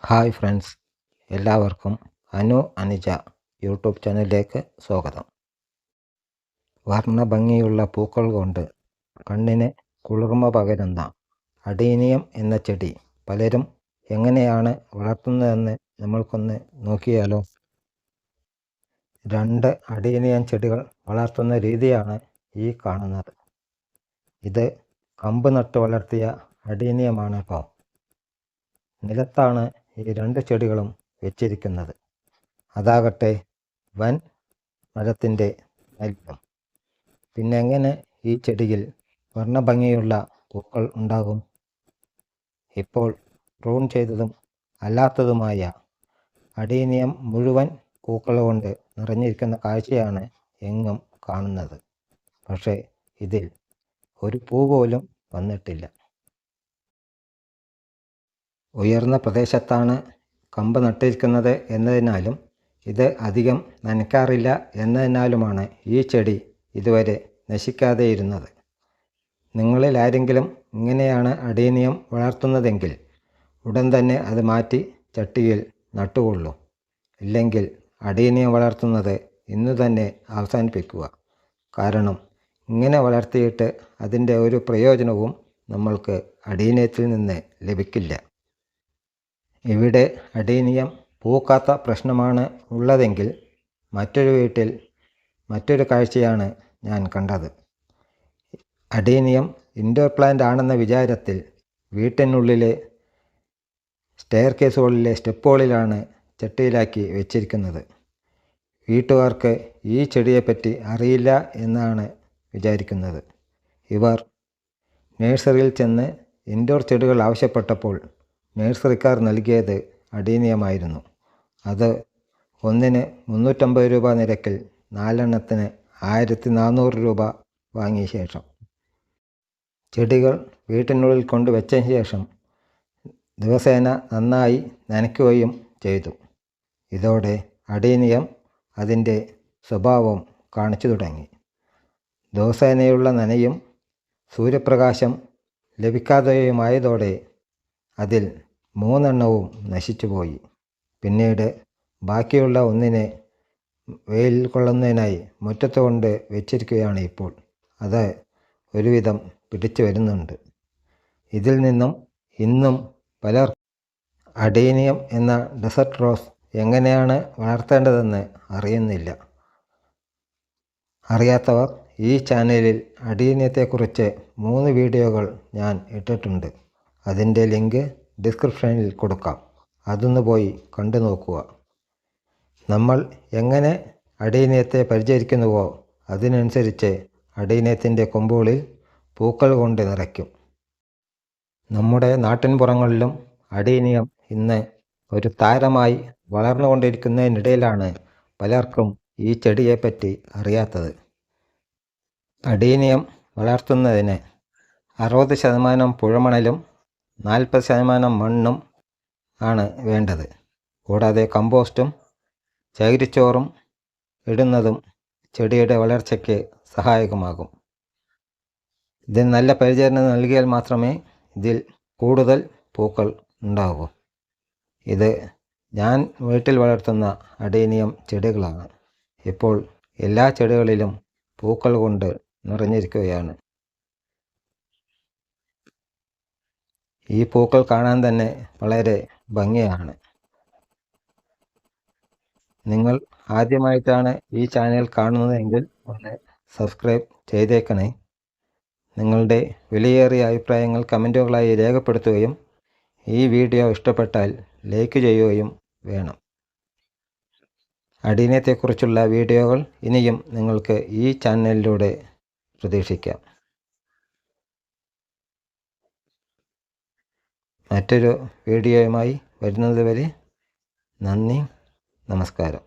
Hi friends, എല്ലാവർക്കും Anuja YouTube ചാനലിലേക്ക് സ്വാഗതം. വർണ്ണഭംഗിയുള്ള പൂക്കൾ കൊണ്ട് കണ്ണിന് കുളിർമ പകരുന്ന അഡീനിയം എന്ന ചെടി പലരും എങ്ങനെയാണ് വളർത്തുന്നതെന്ന് നമ്മൾക്കൊന്ന് നോക്കിയാലോ. 2 അഡീനിയം ചെടികൾ വളർത്തുന്ന രീതിയാണ് ഈ കാണുന്നത്. ഇത് കമ്പ് നട്ട് വളർത്തിയ അഡീനിയമാണ് കേട്ടോ. നിലത്താണ് ഈ 2 ചെടികളും വെച്ചിരിക്കുന്നത്. അതാകട്ടെ വൻ മരത്തിൻ്റെ വലിപ്പം. പിന്നെ എങ്ങനെ ഈ ചെടിയിൽ വർണ്ണഭംഗിയുള്ള പൂക്കൾ ഉണ്ടാകും? ഇപ്പോൾ പ്രൂൺ ചെയ്തതും അല്ലാത്തതുമായ അഡീനിയം മുഴുവൻ പൂക്കൾ കൊണ്ട് നിറഞ്ഞിരിക്കുന്ന കാഴ്ചയാണ് എങ്ങും കാണുന്നത്. പക്ഷേ ഇതിൽ ഒരു പൂ പോലും വന്നിട്ടില്ല. ഉയർന്ന പ്രദേശത്താണ് കമ്പ് നട്ടിരിക്കുന്നത് എന്നതിനാലും ഇത് അധികം നനയ്ക്കാറില്ല എന്നതിനാലുമാണ് ഈ ചെടി ഇതുവരെ നശിക്കാതെയിരുന്നത്. നിങ്ങളിൽ ആരെങ്കിലും ഇങ്ങനെയാണ് അഡീനിയം വളർത്തുന്നതെങ്കിൽ ഉടൻ തന്നെ അത് മാറ്റി ചട്ടിയിൽ നട്ടുകൊള്ളൂ. ഇല്ലെങ്കിൽ അഡീനിയം വളർത്തുന്നത് ഇന്നു തന്നെ അവസാനിപ്പിക്കുക. കാരണം ഇങ്ങനെ വളർത്തിയിട്ട് അതിൻ്റെ ഒരു പ്രയോജനവും നമ്മൾക്ക് അഡീനിയത്തിൽ നിന്ന് ലഭിക്കില്ല. ഇവിടെ അഡീനിയം പൂക്കാത്ത പ്രശ്നമാണ് ഉള്ളതെങ്കിൽ മറ്റൊരു വീട്ടിൽ മറ്റൊരു കാഴ്ചയാണ് ഞാൻ കണ്ടത്. അഡീനിയം ഇൻഡോർ പ്ലാന്റ് ആണെന്ന വിചാരത്തിൽ വീട്ടിനുള്ളിലെ സ്റ്റെയർ കേസുകളിലെ സ്റ്റെപ്പുകളിലാണ് ചട്ടിയിലാക്കി വെച്ചിരിക്കുന്നത്. വീട്ടുകാർക്ക് ഈ ചെടിയെപ്പറ്റി അറിയില്ല എന്നാണ് വിചാരിക്കുന്നത്. ഇവർ നഴ്സറിയിൽ ചെന്ന് ഇൻഡോർ ചെടികൾ ആവശ്യപ്പെട്ടപ്പോൾ നഴ്സറിക്കാർ നൽകിയത് അഡീനിയമായിരുന്നു. അത് ഒന്നിന് 350 രൂപ നിരക്കിൽ 4 എണ്ണത്തിന് 1400 രൂപ വാങ്ങിയ ശേഷം ചെടികൾ വീട്ടിനുള്ളിൽ കൊണ്ടുവച്ചതിന് ശേഷം ദിവസേന നന്നായി നനയ്ക്കുകയും ചെയ്തു. ഇതോടെ അഡീനിയം അതിൻ്റെ സ്വഭാവം കാണിച്ചു തുടങ്ങി. ദിവസേനയുള്ള നനയും സൂര്യപ്രകാശം ലഭിക്കാതെയുമായതോടെ അതിൽ 3 എണ്ണവും നശിച്ചുപോയി. പിന്നീട് ബാക്കിയുള്ള ഒന്നിനെ വെയിൽ കൊള്ളുന്നതിനായി മുറ്റത്ത് കൊണ്ട് വെച്ചിരിക്കുകയാണ് ഇപ്പോൾ. അത് ഒരുവിധം പിടിച്ചു വരുന്നുണ്ട്. ഇതിൽ നിന്നും ഇന്നും പലർ അഡീനിയം എന്ന ഡെസർട്ട് റോസ് എങ്ങനെയാണ് വളർത്തേണ്ടതെന്ന് അറിയുന്നില്ല. അറിയാത്തവർ ഈ ചാനലിൽ അഡീനിയത്തെക്കുറിച്ച് 3 വീഡിയോകൾ ഞാൻ ഇട്ടിട്ടുണ്ട്. അതിൻ്റെ ലിങ്ക് ഡിസ്ക്രിപ്ഷനിൽ കൊടുക്കാം. അതൊന്ന് പോയി കണ്ടു നോക്കുക. നമ്മൾ എങ്ങനെ അഡീനിയത്തെ പരിചരിക്കുന്നുവോ അതിനനുസരിച്ച് അഡീനിയത്തിൻ്റെ കൊമ്പുകളിൽ പൂക്കൾ കൊണ്ട് നിറയ്ക്കും. നമ്മുടെ നാട്ടിൻപുറങ്ങളിലും അഡീനിയം ഇന്ന് ഒരു താരമായി വളർന്നുകൊണ്ടിരിക്കുന്നതിനിടയിലാണ് പലർക്കും ഈ ചെടിയെപ്പറ്റി അറിയാത്തത്. അഡീനിയം വളർത്തുന്നതിന് 60% പുഴമണലും 40% മണ്ണും ആണ് വേണ്ടത്. കൂടാതെ കമ്പോസ്റ്റും ചകിരിച്ചോറും ഇടുന്നതും ചെടിയുടെ വളർച്ചയ്ക്ക് സഹായകമാകും. ഇതിന് നല്ല പരിചരണം നൽകിയാൽ മാത്രമേ ഇതിൽ കൂടുതൽ പൂക്കൾ ഉണ്ടാകൂ. ഇത് ഞാൻ വീട്ടിൽ വളർത്തുന്ന അഡീനിയം ചെടികളാണ്. ഇപ്പോൾ എല്ലാ ചെടികളിലും പൂക്കൾ കൊണ്ട് നിറഞ്ഞിരിക്കുകയാണ്. ഈ പൂക്കൾ കാണാൻ തന്നെ വളരെ ഭംഗിയാണ്. നിങ്ങൾ ആദ്യമായിട്ടാണ് ഈ ചാനൽ കാണുന്നതെങ്കിൽ ഒന്ന് സബ്സ്ക്രൈബ് ചെയ്തേക്കണേ. നിങ്ങളുടെ വിലയേറിയ അഭിപ്രായങ്ങൾ കമൻറ്റുകളായി രേഖപ്പെടുത്തുകയും ഈ വീഡിയോ ഇഷ്ടപ്പെട്ടാൽ ലൈക്ക് ചെയ്യുകയും വേണം. അഡീനിയത്തെക്കുറിച്ചുള്ള വീഡിയോകൾ ഇനിയും നിങ്ങൾക്ക് ഈ ചാനലിലൂടെ പ്രതീക്ഷിക്കാം. മറ്റൊരു വീഡിയോയുമായി വരുന്നതുവരെ നന്ദി, നമസ്കാരം.